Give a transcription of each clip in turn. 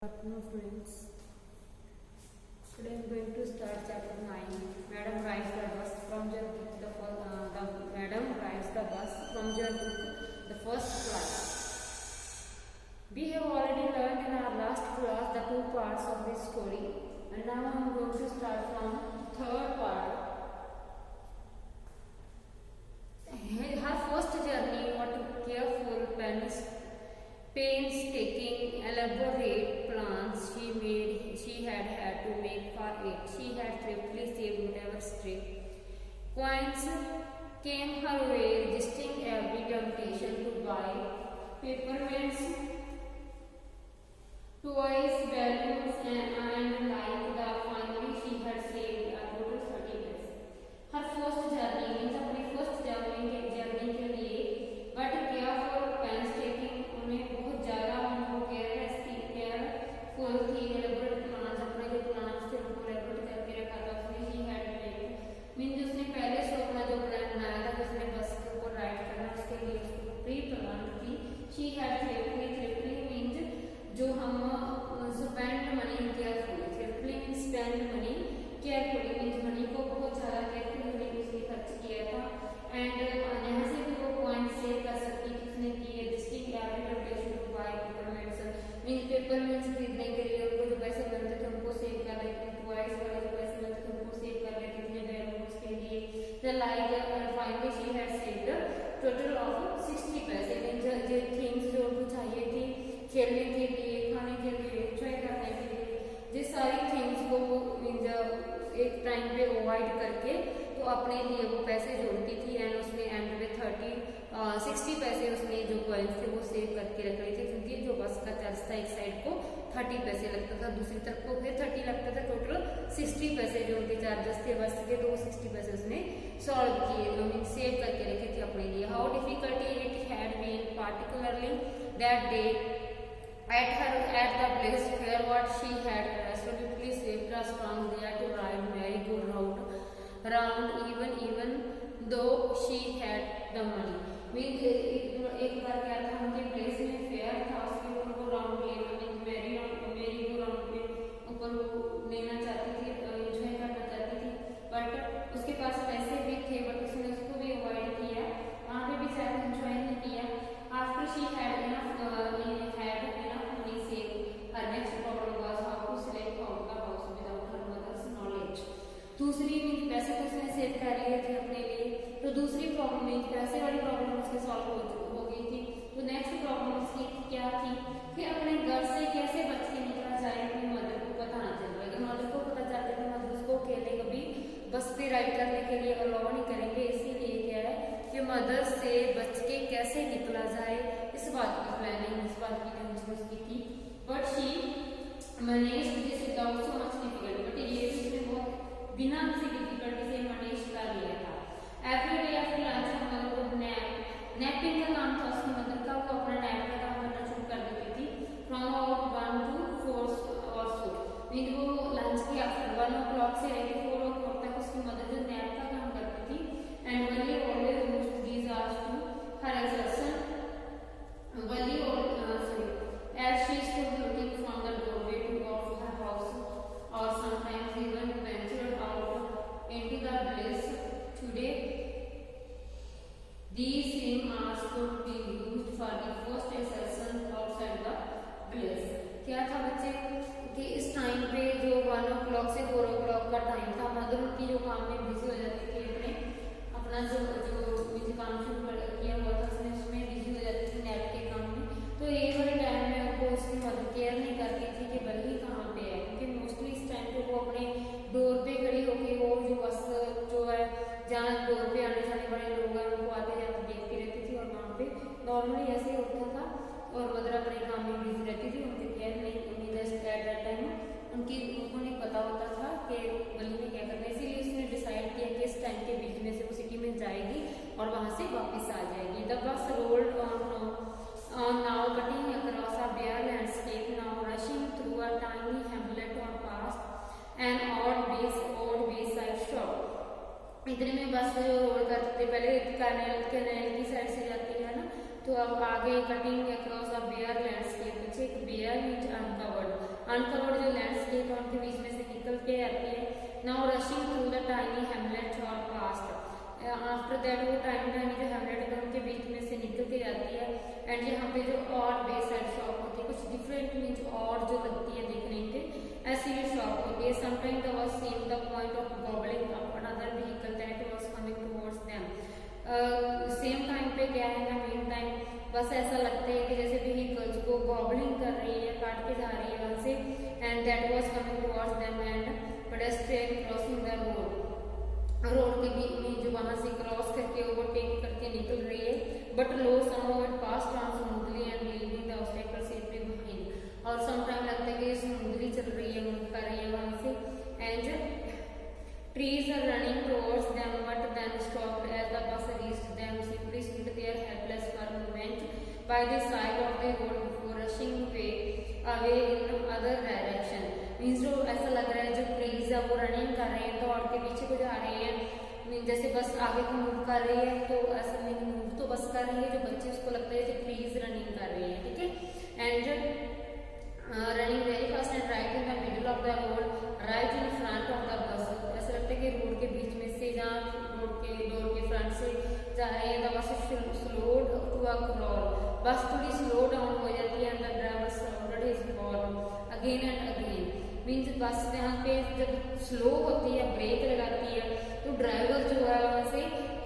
Afternoon, students. Today I am going to start chapter 9. Madam rides the bus from your book. Madam rides the bus from your book. The first class. We have already learned in our last class the two parts of this story, and now I am going to start from third part. Her first journey, what careful painstaking, elaborate plans she had to make for it. She had thriftily saved whatever stray coins came her way, resisting every temptation to buy peppermints, toys, balloons, and like the finally she had saved a total 30 days. Her first journey means अपनी first journey के लिए but careful painstaking उन्हें बहुत ज़्यादा उनको careful थी, elaborate plans अपने जो plans थे उनको elaborate करके रखा था उसने. she had made means उसने पहले से अपना जो plan बनाया था कि उसने बस के ऊपर राइड करना, उसके लिए उसको प्री प्लान की. she had thriftily means जो हम spend money carefully. thriftily means spend money carefully means money को बहुत ज़्यादा केयरफुली उसने खर्च किया था. एंड यहाँ से भी वो पॉइंट सेव कर सकती है किसने की है resisting temptation to buy peppermints means peppermints खरीदने के लिए उनको जो पैसे मिलते थे उनको सेव कर रहे थे. टॉयज वाले जो पैसे मिलते थे उनको सेव कर रहे थे अपने बैलून्स के लिए. The like finally she had saved total of 60 पैसे मींस जो थिंग्स जो उनको चाहिए थी खेलने के लिए, खाने के लिए, एंजॉय करने के लिए, जिस सारी थिंग्स को वो मींस एक टाइम पे अवॉइड करके तो अपने लिए वो पैसे जोड़ती थी. एंड उसने एंड में 60 पैसे उसने जो कॉइन्स थे वो सेव करके रख रहे थे, क्योंकि जो बस का चार्ज था एक साइड को 30 पैसे लगता था, दूसरी तरफ को फिर 30 लगता था. टोटल 60 पैसे जो उनके चार्जेस थे बस के, तो वो 60 पैसे उसने सॉल्व किए, मीन सेव करके रखे थे अपने लिए. How difficulty it had been particularly that day at the place where what she had resolutely saved a strong there to ride merry-go-round even though she had the money. Mean एक बार क्या था उनके place में fair था, उसके ऊपर वो round लेना मीन merry-go-round पे ऊपर वो लेना चाहती थी, एंजॉय करना चाहती थी, बट उसके पास पैसे भी थे बट उसने उसको भी अवॉइड किया, वहाँ पे भी शायद एंजॉय नहीं किया. After she had enough money saved, her next problem was how to select out the house without her mother's knowledge. दूसरी मीन पैसे तो उसने सेव कर लिए थे अपने लिए, तो दूसरी प्रॉब्लम मीन पैसे वाली प्रॉब्लम उसके सॉल्व हो गई थी. तो नेक्स्ट प्रॉब्लम उसकी क्या थी कि अपने घर से कैसे बच के निकला जाए, अपनी मदर को पता ना चल रहा. अगर मदर को पता चल रहा है तो मदर उसको अकेले कभी बस पे राइड करने के लिए अलाउ नहीं करेंगे. इसीलिए क्या है कि मदर से बच के कैसे निकला जाए इस बात की प्लानिंग, इस बात की टेंशन उसकी थी. But she managed this without so much difficulty, but ये भी उसने बहुत बिना किसी डिफिकल्टी से मैनेज कर लिया था. Every day after lunch mother को नैपिंग का काम था उसकी मदर का, वो अपना नैप का काम करना शुरू कर देती थी. फ्रॉम अबाउट 1 to 4 और सो मीन वो लंच के आफ्टर 1 o'clock से लेकर 4 o'clock तक उसकी मदर जो नैप का काम करती थी. And Valli always used these hours to her excursion Valli as she stood looking from the doorway of her house, or sometimes even ventured out into the bliss. Today, these same hours could be used for the first session outside the bliss. क्या था बच्चे कि इस time पे जो 1 o'clock से 4 o'clock का time था, मदर उनकी जो काम में बिजी हो जाती थी, अपना जो काम शुरू किया हुआ था उसमें बिजी हो जाती थी नैप के काम में. तो ये वाले टाइम में आपको उसकी मदद केयर नहीं करती थी कि बल्कि कहाँ पे है, क्योंकि मोस्टली इस टाइम पे वो अपने डोर पे खड़ी होकर वो जो बस जो है जहाँ डोर पे आने जाने वाले लोग हैं उनको आते जाते देखती रहती थी. और वहाँ पे नॉर्मली ऐसे ही होता था और मदर अपने काम में बिजी रहती थी. उनकी केयर नहीं जस्ट एट दैट टाइम उनको नहीं पता होता था कि बल्कि में क्या करना है. इसीलिए उसने डिसाइड किया कि इस टाइम के बीच में से वो सिटी में जाएगी और वहाँ से वापस आ जाएगी. The bus rolled on now cutting across a bare landscape, now rushing through a tiny hamlet or past an odd wayside shop. इतने में बस जो रोड करते पहले कैनेल की साइड से जाती है ना, तो अब आगे cutting across a bare landscape, बच्चे एक bare means uncovered, tiny hamlet और पास्ट। आफ्टर दैट वो टाइनी टाइनी जो हेमलेट है उनके बीच में से निकल के जाती है। एंड यहाँ पे जो और बेस साइड शॉप होती है कुछ डिफरेंट मीन्स और जो लगती है देखने के ऐसी ये शॉप होती है। Sometime the was seen the point of gobbling up another vehicle that was coming towards them. Same time पे क्या है ना, मेन टाइम बस ऐसा लगता है कि जैसे व्हीकल्स को गॉबलिंग कर रही है, काट के जा रही है वहां से। And that was coming towards them and pedestrian crossing the road. Road के बीच में जो वहां से क्रॉस करके ओवरटेक करके निकल रही है। But low somehow it passed on smoothly and leaving the obstacle safely behind. और सम टाइम लगता है कि स्मूथली चल रही है, मूव कर रही है वहां से। And trees are running towards them but then stopped as the bus reached them, simply stood there helpless for a moment by the side of the road before rushing away in other direction। Means जो ऐसा लग रहा है जो trees है वो running कर रहे हैं, दौड़ के पीछे को जा रही है। जैसे बस आगे को मूव कर रही है तो ऐसा नहीं, मूव तो बस कर रही है, जो बच्चे उसको लगता है कि ट्रीज रनिंग कर रही है, ठीक है। And running very fast and right in the middle of the road, right in front of the bus. ऐसा लगता है कि रोड के बीच में से जहाँ रोड के डोर के फ्रंट से जा रही है, the bus slowed to a crawl. बस थोड़ी स्लो डाउन हो जाती है। And the driver sounded his horn again and again. Means बस यहाँ पे जब स्लो होती है, ब्रेक लगाती है, तो ड्राइवर जो है वहाँ से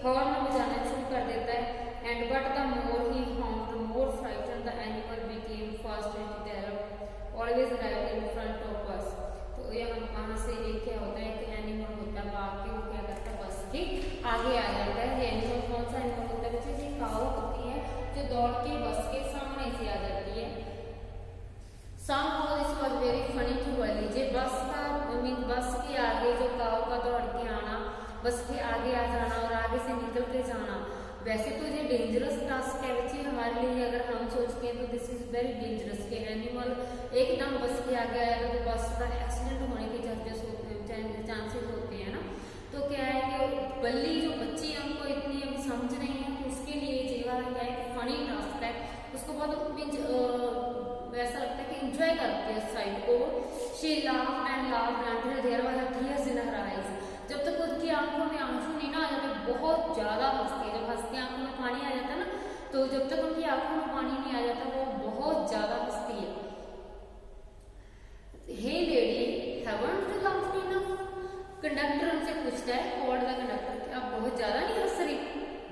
हॉर्न बजाना शुरू कर देता है। And but the more he horn more frighten the animal became fast and developed always right in front of बस। तो यहाँ वहाँ से एक क्या होता है कि एनिमल होता है भाग के वो क्या करता है बस के आगे आ जाता है। ये एनिमल कौन सा एनिमल होता है बच्चे? ये काऊ होती है जो दौड़ के बस के सामने से आ जाती है। Somehow this was very funny to Wally। बस का मीन बस के आगे जो काऊ का दौड़ के आना, बस के आगे आ जाना और आगे से निकल के जाना, वैसे तो ये डेंजरस टास्क है बच्चे हमारे लिए। अगर हम सोचते हैं तो दिस इज वेरी डेंजरस के एनिमल एकदम बस के आगे आएगा तो बस का एक्सीडेंट होने के चांसेस होते हैं ना। तो क्या है कि बल्ली जो बच्ची है उनको इतनी अभी समझ नहीं है कि उसके लिए जीवा क्या है फनी टास्क है, उसको बहुत ऐसा लगता है कि एंजॉय करती है इस साइड को। She laughed and laughed and there was a tears in her eyes. जब तक उसकी आंखों में आंसू नहीं ना आ जाते, बहुत ज्यादा हंसती है। जब हंसती आंखों में पानी आ जाता है ना, तो जब तक उनकी आंखों में पानी नहीं आ जाता वो बहुत ज्यादा हंसती है। Hey lady haven't you laughed enough? Conductor उनसे पूछता है, कॉल्ड द कंडक्टर, कि आप बहुत ज्यादा नहीं हंस रही?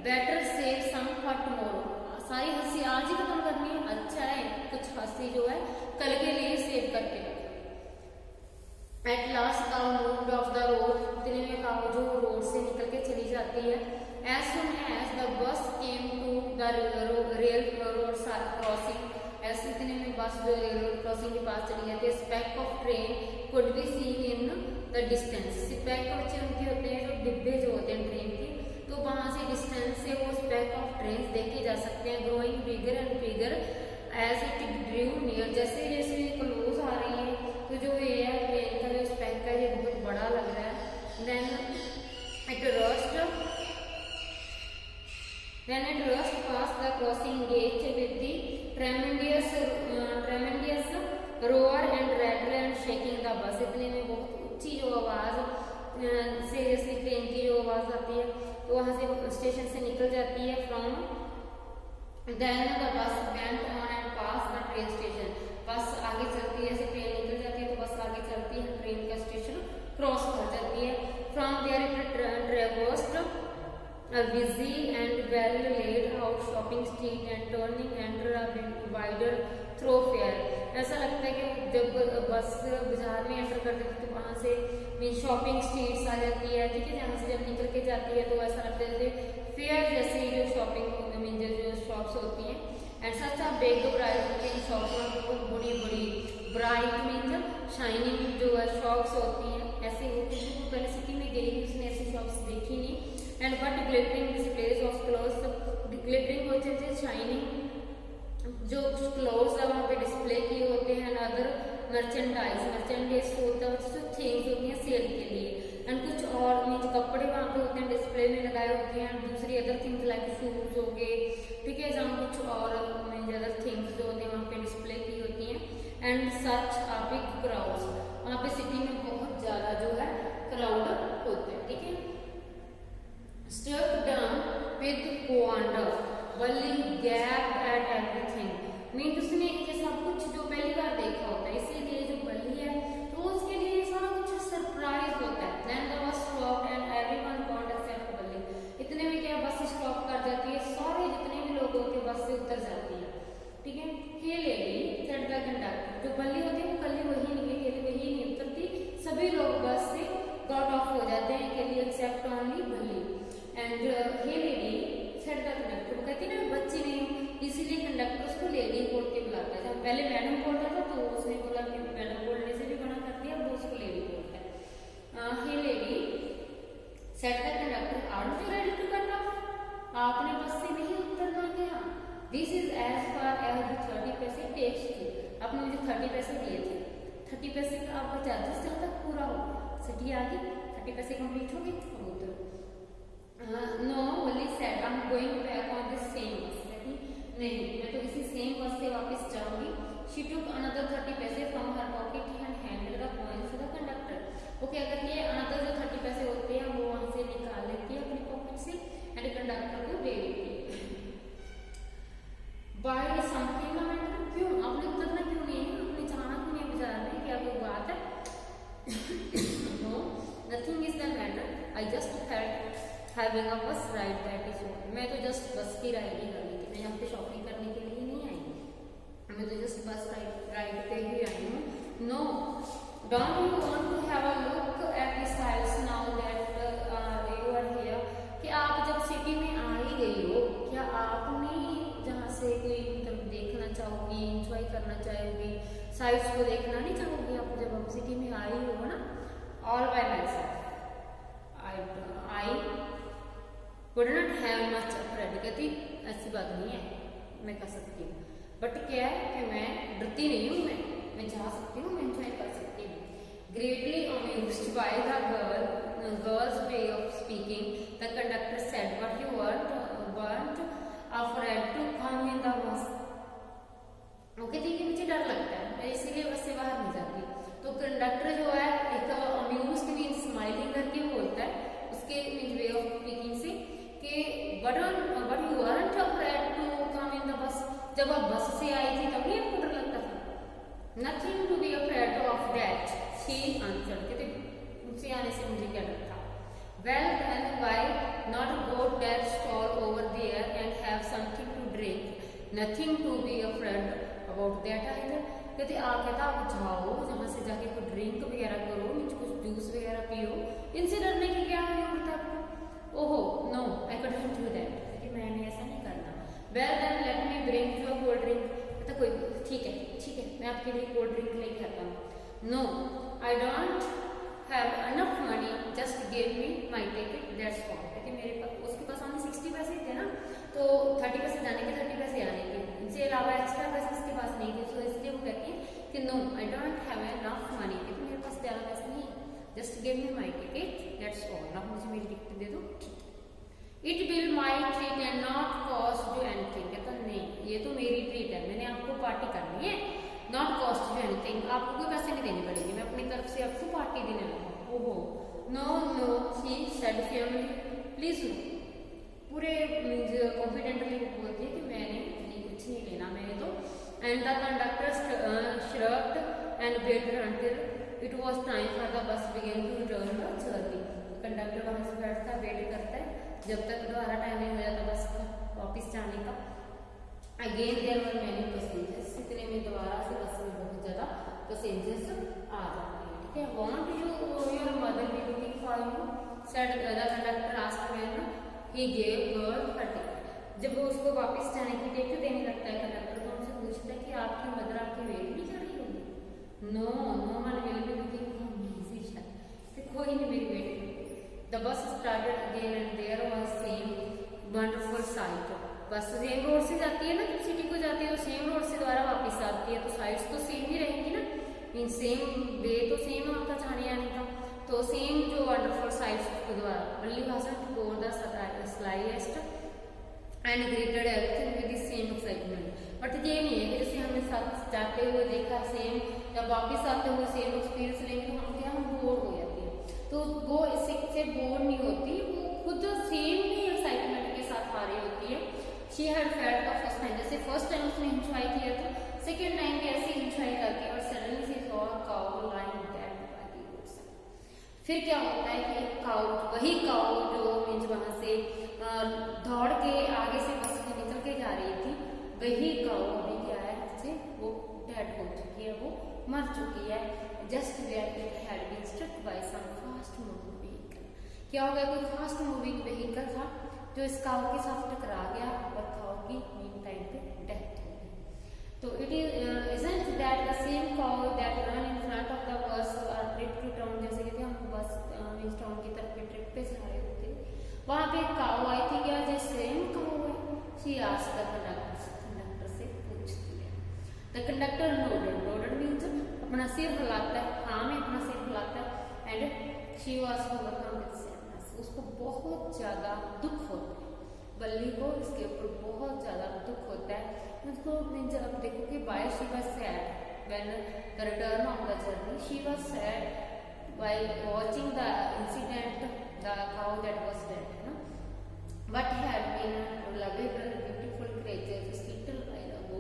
Better save some for tomorrow. सारी हंसी आज ही खत्म करनी है? अच्छा है, कुछ हंसी जो है कल के लिए सेव करके रखें। At last cow moved of the road. इतने में काऊ जो रोड से निकल के चली जाती है। As soon as the bus came to the rail road crossing. ऐसे इतने में बस जो रेलरोड क्रॉसिंग के पास चली जाती है। Speck of train could be seen in the distance. Speck बच्चे उनके होते हैं जो डिब्बे जो होते हैं ट्रेन के, तो वहां से डिस्टेंस से वो स्पेक ऑफ ट्रेन देखे जा सकते हैं। Growing bigger and bigger as it drew near. जैसे जैसे क्लोज आ रही है तो जो ये है ट्रेन का जो स्पेक है ये बहुत बड़ा लग रहा है। Then it rushed past the crossing gate with the tremendous roar and rattle and shaking the bus। इतने में बहुत ऊंची जो आवाज से जैसे ट्रेन की जो आवाज आती है तो वहां से स्टेशन से निकल जाती है। From then the bus went on and pass the train station. Bus आगे चलती है, जैसे ट्रेन निकल जाती है तो बस आगे चलती है, ट्रेन का स्टेशन क्रॉस कर जाती है। From there it traversed a busy and well laid out shopping street and turning enter a wider thoroughfare। ऐसा लगता है कि जब बस बाजार में एंटर कर देती है तो वहां से शॉपिंग स्ट्रीट्स आ जाती है, ठीक है। जहाँ से जब निकल के जाती है तो ऐसा लगता है जैसे फेयर जैसे जो शॉपिंग मीन जो शॉप्स होती हैं। And such a big bright shops में बहुत बड़ी बड़ी ब्राइट मीन शाइनिंग जो है शॉप्स होती हैं ऐसे होती है। वो पहले सिटी में गई उसने ऐसी शॉप्स देखी नहीं। And but glittering displace of clothes. Glittering होते थे शाइनिंग जो क्लोथ्स है वहाँ पे डिस्प्ले किए होते हैं। अदर मर्चेंडाइज होता है जो थिंग्स होती हैं सेल के लिए। एंड कुछ और मीन कपड़े वहाँ पे होते हैं डिस्प्ले में लगाए होते हैं। दूसरी अदर थिंग्स लाइक शूज हो गए, ठीक है, जहाँ कुछ और मीन अदर थिंग्स जो होते हैं वहाँ पे डिस्प्ले की होती हैं। And such a big crowd. वहाँ पे सिटी में बहुत ज्यादा जो है क्राउड होते हैं, ठीक है। struck down with coander, Valli gaped at everything. Mean उसने ये सब कुछ जो पहली बार देखा होता है, इसीलिए जो बल्ली है तो उसके लिए सारा कुछ सरप्राइज होता है। Then the bus stopped and everyone gone except बल्ली। इतने में क्या बस स्टॉप कर जाती है, सारे जितने भी लोग होते हैं बस से उतर जाती है, ठीक है। Hey lady said the conductor, जो बल्ली होती है वो कल्ली वही नहीं उतरती, सभी लोग बस से गॉट ऑफ हो जाते हैं के लिए except only Valli. And hey lady said the conductor, वो कहती है ना बच्ची नहीं हूँ, इसीलिए कंडक्टर उसको लेडी बोल के बुलाता है। जब पहले मैडम बोलता था तो उसने बोला कि मैडम बोलने से भी मना कर दिया, वो उसको लेडी बोलता है। Hey lady said the conductor, are you ready to get off, आपने बस से नहीं उतरना क्या? This is as far as 30 पैसे टेक्स टू, आपने मुझे 30 पैसे दिए थे, 30 पैसे का आपका चार्जेस जब तक पूरा हो, सिटी आ गई, 30 पैसे कंप्लीट हो गए, अब उतरो। No Valli said I am going back on this same bus, नहीं मैं तो इसी सेम बस से वापस जाऊंगी। She took another 30 paise from her pocket and handed the coins to the conductor, वो क्या करती है अनदर जो 30 पैसे होते हैं वो वहां से निकाल लेती है अपनी पॉकेट से एंड कंडक्टर को दे देती है। बाय समथिंग ना मैटर, क्यों आपने उतरना क्यों नहीं है, आपने जाना क्यों नहीं बाजार में, क्या कोई बात है? No nothing is the matter, I just felt having a bus ride that is all, मैं तो जस्ट बस की राइड ही कर रही थी, मैं यहाँ पे शॉपिंग करने के लिए नहीं आई, मैं तो जस्ट बस राइड पे ही आई हूँ। No don't you want to have a look at the sights now that you are here, कि आप जब सिटी में आ ही गई हो, क्या आपने जहाँ से कोई मतलब देखना चाहोगी, इंजॉय करना चाहोगी, साइट्स को देखना नहीं चाहोगी आप जब आप सिटी में आई हो ना? All bye my self I would not have much afraid, कहती ऐसी बात नहीं है, मैं कर सकती हूँ, बट क्या है कि मैं डरती नहीं हूँ, मैं जा सकती हूँ, मैं एंजॉय कर सकती हूँ। Greatly amused by the girls way of speaking the conductor said what you weren't afraid to come in the bus, वो कहती है कि मुझे डर लगता है, मैं इसीलिए बस से बाहर नहीं जाती। तो कंडक्टर जो है एक अम्यूज्ड मीन्स स्माइलिंग करके बोलता है उसके मीन्स वे ऑफ स्पीकिंग से कि but you aren't afraid to come in the bus, जब आप बस से आई थी तभी आपको डर लगता था? Nothing to be afraid of that, she answered, कहते मुझसे आने से मुझे क्या डर था। Well then why not go that stall over there and have something to drink, nothing to be afraid about that either, कहते आप कहता आप जाओ जहाँ से जाके कुछ ड्रिंक वगैरह करो, कुछ जूस वगैरह पियो, इनसे डरने की क्या जरूरत है आपको? ओहो no I couldn't do that, कि मैंने ऐसा नहीं करना। Well then let me bring you a cold drink, कहता कोई ठीक है मैं आपके लिए कोल्ड ड्रिंक लेके आता हूँ। No I don't have enough money, just give me my ticket that's all, कहते मेरे पास उसके पास ओनली 60 पैसे थे ना, तो 30 पैसे जाने के 30 पैसे आने के, इनसे अलावा एक्स्ट्रा पैसे उसके पास नहीं थे, तो इसलिए वो कहती है कि no I don't have enough money, कि मेरे पास ज़्यादा पैसे नहीं, just give me my ticket that's all, आप मुझे मेरी टिकट दे दो, it will my treat and not cost you anything, कहता नहीं ये तो मेरी ट्रीट है, मैंने आपको पार्टी करनी है, नॉट कॉस्ट यू एनीथिंग, आपको कोई पैसे नहीं देने पड़ेंगे, मैं अपनी तरफ से आपको पार्टी देने वाला हूँ। ओहो no no she said fiercely, please no, पूरे कॉन्फिडेंटली बोलती है कि मैंने कुछ नहीं लेना, मैंने तो। And the conductor shrugged and waited until it was time for the bus begin to return the journey, conductor वहां से बैठता है, वेट करता है जब तक दोबारा टाइम नहीं हो जाता बस का वापस जाने का। Again there were many passengers, इतने में दोबारा से बस में बहुत ज़्यादा पैसेंजर्स आ जाते हैं, ठीक है। Want you your mother B looking for you said the conductor asked when he gave girl her ticket, जब वो उसको वापस जाने की टिकट देने लगता है कंडक्टर तो उनसे पूछता है कि आपकी मदर आपकी वेट नहीं कर रही होगी? No no one will be looking for me, कोई नहीं मेरी wait. The bus started again and there was same wonderful sight. बस सेम रोड से जाती है ना, जब सिटी को जाती है तो सेम रोड से दोबारा वापस आती है, तो साइड्स तो सेम ही रहेंगी ना, मीन सेम वे तो सेम है उनका जाने आने का, तो सेम जो वंडरफुल साइट्स को दोबारा वल्ली भाषण to go the sliest and greeted everything with the same excitement. But ये नहीं है कि जैसे हमने साथ जाते हुए देखा सेम, जब वापस आते हुए सेम एक्सपीरियंस लेंगे तो हम क्या हम बोर हो जाते हैं, तो वो इससे बोर नहीं होती, वो खुद खुद सेम ही एक्साइटमेंट के साथ आ रही होती है। She had felt the first time, जैसे फर्स्ट टाइम उसने एंजॉय किया था, सेकेंड टाइम भी ऐसे एंजॉय करके, और suddenly she saw a cow lying dead by the road. फिर क्या होता है कि एक काऊ, वही काऊ जो मीन्स वहां से दौड़ के आगे से बस के निकल के जा रही थी, वही काऊ अभी क्या है से वो डेड हो चुकी है, वो मर चुकी है। Just where it had been struck by some fast moving vehicle. क्या हो गया, कोई फास्ट मूविंग व्हीकल था जो इस काऊ के साथ टकरा गया और काऊ की मीन टाइम पे डेथ हो गई। तो it isn't that the same cow that run in front of the bus or trip to town, जैसे कि हम बस मीन्स टाउन की तरफ के ट्रिप पे जा रहे होते, वहां पे काऊ आई थी क्या, जो सेम काऊ है। शी आस्क्ड द कंडक्टर से पूछती है। द कंडक्टर नोडेड मीन्स अपना सिर हिलाता है, हाँ में अपना सिर हिलाता है। And she was overcome with sadness, उसको बहुत ज्यादा दुख होता है, बल्ली को इसके ऊपर बहुत ज्यादा दुख होता है। उसको मीन्स अब देखो कि by she was sad when the return of the journey, she was sad by watching the incident, the cow that was dead, what had been a lovable, beautiful creature just little while ago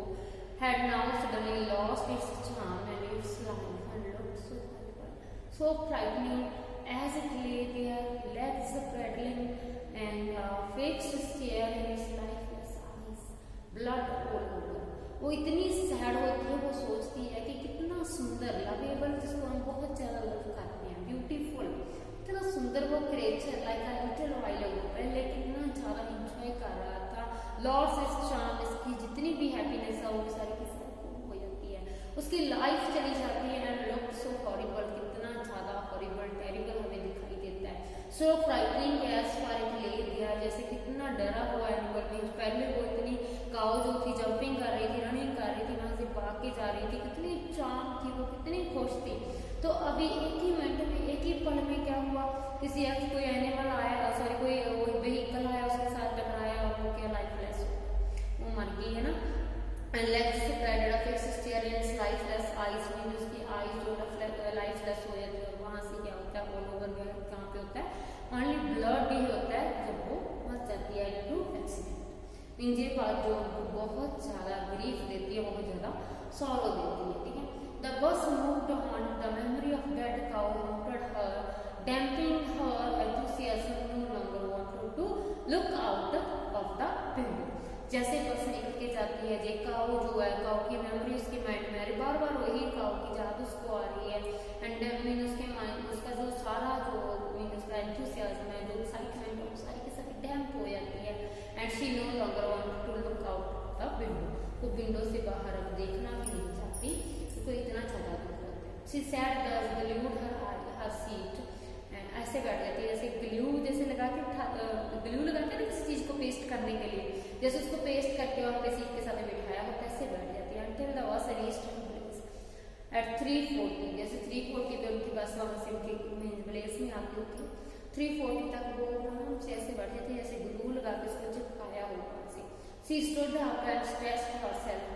had now suddenly lost its charm and its life and looked so horrible, so frightening as it lay there, legs paddling and fixed stare in its lifeless eyes, blood all over. वो इतनी sad होती है, वो सोचती है कि कितना सुंदर, लवेबल, जिसको हम बहुत ज्यादा लव करते हैं, ब्यूटीफुल, इतना सुंदर वो creature like a little while ago, पहले कितना ज्यादा एंजॉय कर रहा था, लॉस इज चार्म, इसकी जितनी भी हैप्पीनेस है वो सारी की सारी खत्म हो जाती है, उसकी लाइफ चली जाती है। एंड लुक सो हॉरिबल, कितना ज्यादा हॉरिबल, टेरिबल हमें दिखाई देता है। सो फ्राइटनिंग एज फार इट ले दिया, जैसे कितना डरा हुआ एनिमल मीन्स, पहले वो इतनी काऊ जो थी जंपिंग कर रही थी, रनिंग कर रही थी, वहां से भाग के जा रही थी, कितनी चार्म थी वो, कितनी खुश थी। तो अभी एक ही मिनट में, एक ही पल में क्या हुआ, किसी कोई एनिमल आया, सॉरी कोई व्हीकल आया, उसके साथ टकराया और वो क्या लाइफलेस हो, वो मर गई है ना। And legs spreaded a fixed stare in its lifeless eyes, mean उसकी आईज जो लाइफलेस हो जाती है, वहां से क्या होता है, ऑल ओवर कहाँ पे होता है, ओनली ब्लड ही होता है जब वो मर जाती है टू एक्सीडेंट। मीन ये बात जो बहुत ज्यादा ग्रीफ देती है, बहुत ज्यादा सॉरो देती है, ठीक है। The bus moved on. The memory of dead cow haunted her, damping her enthusiasm. No longer wanted to look out of the window. जैसे बस निकल के जाती है, ये काऊ जो है, काऊ की मेमोरी उसके माइंड में आ रही, बार बार वही काऊ की याद उसको आ रही है। एंड मीन उसके माइंड, उसका जो सारा जो मीन उसका एंथुसियाज्म है, जो एक्साइटमेंट है, वो सारी के सारी डैम्प हो जाती है। And she no longer wanted to look out the window, वो विंडो से बाहर अब देखना भी नहीं चाहती, तो इतना ज्यादा दुख होता है। She set the glued her seat, ऐसे बैठ जाती है जैसे ग्लू, जैसे लगा के ग्लू लगाते हैं ना किसी चीज को पेस्ट करने के लिए, जैसे उसको पेस्ट करके वहां पे सीट के साथ बिठाया होता है, ऐसे बैठ जाती है। until the bus reached at 3:40, जैसे 3:40 पे उनकी बस वहां से उनकी प्लेस में आती होती है, 3:40 तक वो आराम से ऐसे बैठ जाती है जैसे ग्लू लगा के उसको चिपकाया हुआ से। She stood up and stretched herself,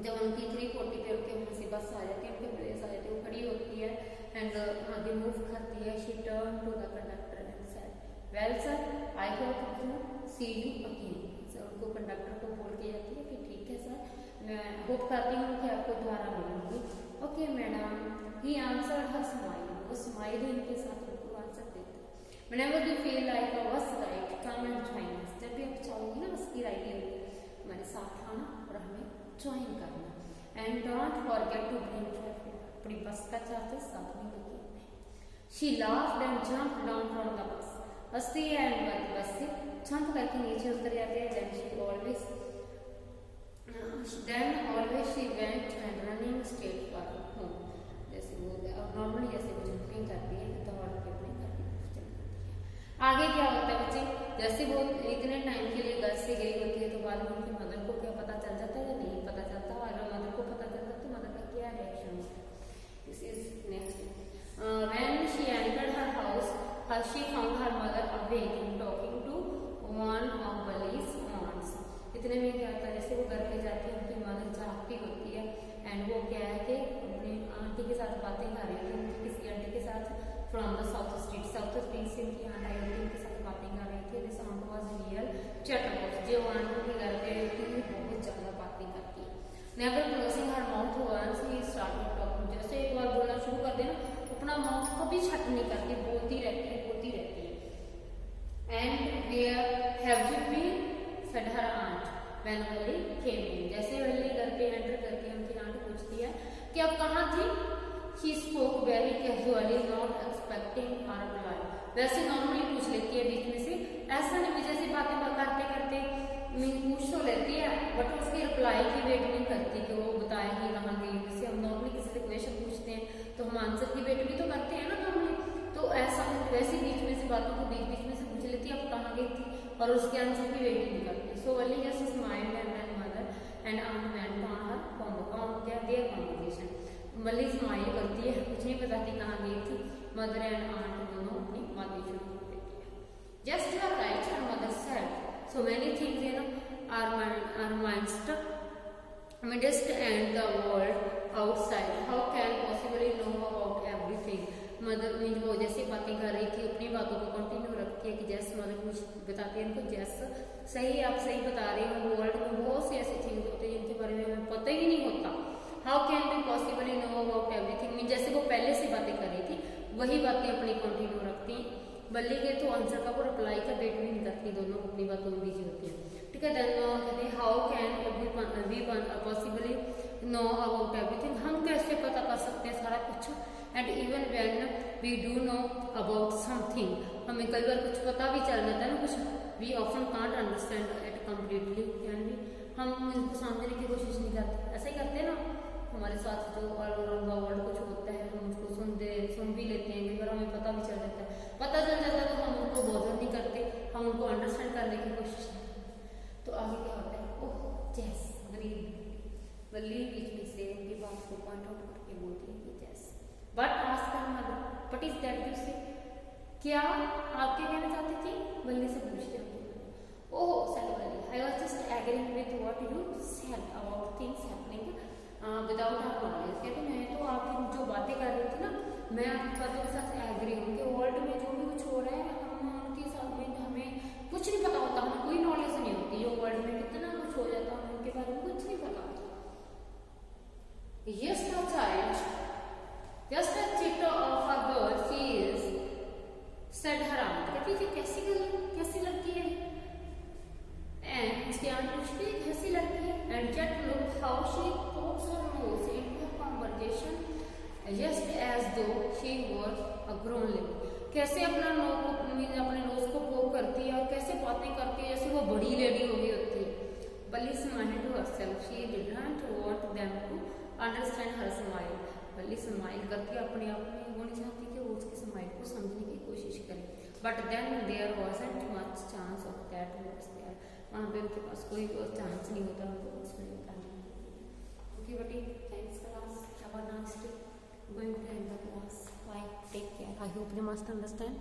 जब उनकी 3:40 पे उनके वहां से बस आ जाती है, उनके प्लेस आ जाती है, वो खड़ी होती है एंड आगे मूव करती है। She turn to the conductor and said, well sir, I hope to see you again. उनको कंडक्टर को बोल के जाती है कि ठीक है सर, मैं होप करती हूँ कि आपको दोबारा मिलूंगी। Okay madam, he answered her smile, वो स्माइल इनके साथ उनको आंसर देते। Whenever you feel like a bus ride, come and join us. जब भी आप चाहोगी ना बस की राइड लेने, हमारे साथ आना और हमें ज्वाइन करना। And don't forget to bring traffic, अपनी बस का चार्जेस साथ में लेके। She laughed and jumped down from the bus, हंसती है एंड बस से छंप करके नीचे उतर जाती है। Then always she went and running straight for home, जैसे वो नॉर्मली जैसे वो जंपिंग करती है तो दौड़ के अपने घर की तरफ चली जाती है। आगे क्या होता है बच्चे, जैसे वो इतने टाइम के लिए घर से गई होती है तो बाद में उनकी मदर को क्या पता चल जाता है या नहीं पता चलता, अगर मदर को पता चलता तो मदर का क्या रिएक्शन होता है। This is next. When she entered her house, she found her mother awake and talking to one of Valli's aunts. इतने में क्या होता है, जैसे वो घर पे जाती है उनकी मदर जागती होती है एंड वो क्या है कि अपनी आंटी के साथ बातें कर रही थी, किसी आंटी के साथ फ्रॉम द साउथ स्ट्रीट से उनकी आंट आई होती है, उनके साथ बातें कर never closing her mouth once she started talking, जैसे एक बार बोलना शुरू कर देना अपना माउथ कभी शट नहीं करती, बोलती रहती है, बोलती रहती है। And where have you been said her aunt when Valli came in, जैसे वल्ली घर पे एंटर करके उनकी आंट पूछती है कि अब कहाँ थी। She spoke very casually not expecting our reply, वैसे नॉर्मली पूछ लेती है बीच में से, ऐसा नहीं जैसे बातें करते करते पूछ तो लेती है बट उसकी रिप्लाई की वेट नहीं करती कि वो बताएगी कहाँ गई। जैसे हम नॉर्मली किसी से क्वेश्चन पूछते हैं तो हम आंसर की वेट भी तो करते हैं ना नॉर्मली, तो ऐसा वैसे बीच में से बातों को बीच में से पूछ लेती है अब कहाँ गई थी और उसके आंसर की वेट नहीं करती। So Valli just smiled and then mother and aunt went on her their conversation, Valli smile करती है, कुछ नहीं बताती कहाँ गई थी, मदर एंड आंट दोनों अपनी बातें शुरू कर देती है। Just you are right her mother said, so many things are midst and the world outside, how can possibly know about everything। Mother mean वो जैसे बातें कर रही थी अपनी बातों को कंटिन्यू रखती है कि जैस मदर कुछ बताती है उनको, जैस सही आप सही बता रहे हो, वर्ल्ड में बहुत से ऐसे थिंग्स होते हैं जिनके बारे में हमें पता ही नहीं होता। How can be possibly know about everything, mean जैसे वो पहले से बातें कर रही थी वही बातें अपनी कंटिन्यू रखती हैं। बल्ली के तो आंसर का वो रिप्लाई का वेट भी नहीं करती, दोनों अपनी बातों में बिजी होती है। ठीक है, देन कहते हैं how can we possibly know about everything, हम कैसे पता कर सकते हैं सारा कुछ। And even when we do know about something, हमें कई बार कुछ पता भी चल जाता है ना कुछ, we often can't understand it completely, यानी हम इनको समझने की कोशिश नहीं करते। ऐसे ही करते हैं ना हमारे साथ जो ऑल ओवर द वर्ल्ड कुछ होता है हम उसको सुन भी लेते हैं, कई बार हमें पता भी चल जाता है, पता चल जाता है तो हम उनको बॉदर नहीं करते, हम उनको अंडरस्टैंड करने की कोशिश नहीं करते। तो आगे क्या होता है, ओह यस अग्रीड, वल्ली बीच में से उनकी बात को पॉइंट आउट करके बोलती है कि yes, but ask her mother what is that you से, क्या आप क्या कहना चाहती थी, वल्ली से पूछते हैं। Oh said Valli, I was just agreeing with what you said about things happening without our knowledge, कहते मैं तो आप जो बातें कर रही थी ना मैं आपकी बातों के साथ एग्री हूँ कि वर्ल्ड में जो भी कुछ हो रहा है हम उनके साथ में हमें कुछ नहीं पता होता, हमें कोई नॉलेज नहीं होती, जो वर्ल्ड में कितना कुछ हो जाता है उनके बारे में कुछ नहीं पता होता। Yes, no child, just a chit of a girl she is, said her aunt, कहती थी कैसी लड़की है, एंड उसकी आंट पूछती कैसी लड़की है, and yet look how she pokes her nose into a conversation just as though she was a grown lady, कैसे अपने नोज को पोक करती है और कैसे बातें करती है जैसे वो बड़ी लेडी हो गई होती है। Valli smiled to herself, she didn't want them to understand her smile, Valli smile करती है अपने आप में, वो नहीं चाहती कि वो उसके स्माइल को समझने की कोशिश करे। But then there wasn't much chance of that was there, वहाँ पे उनके पास कोई चांस नहीं होता उनको उसमें करने। ओके बटी, thanks class, have a nice day, going to end the class. Bye, take care, I hope you must understand.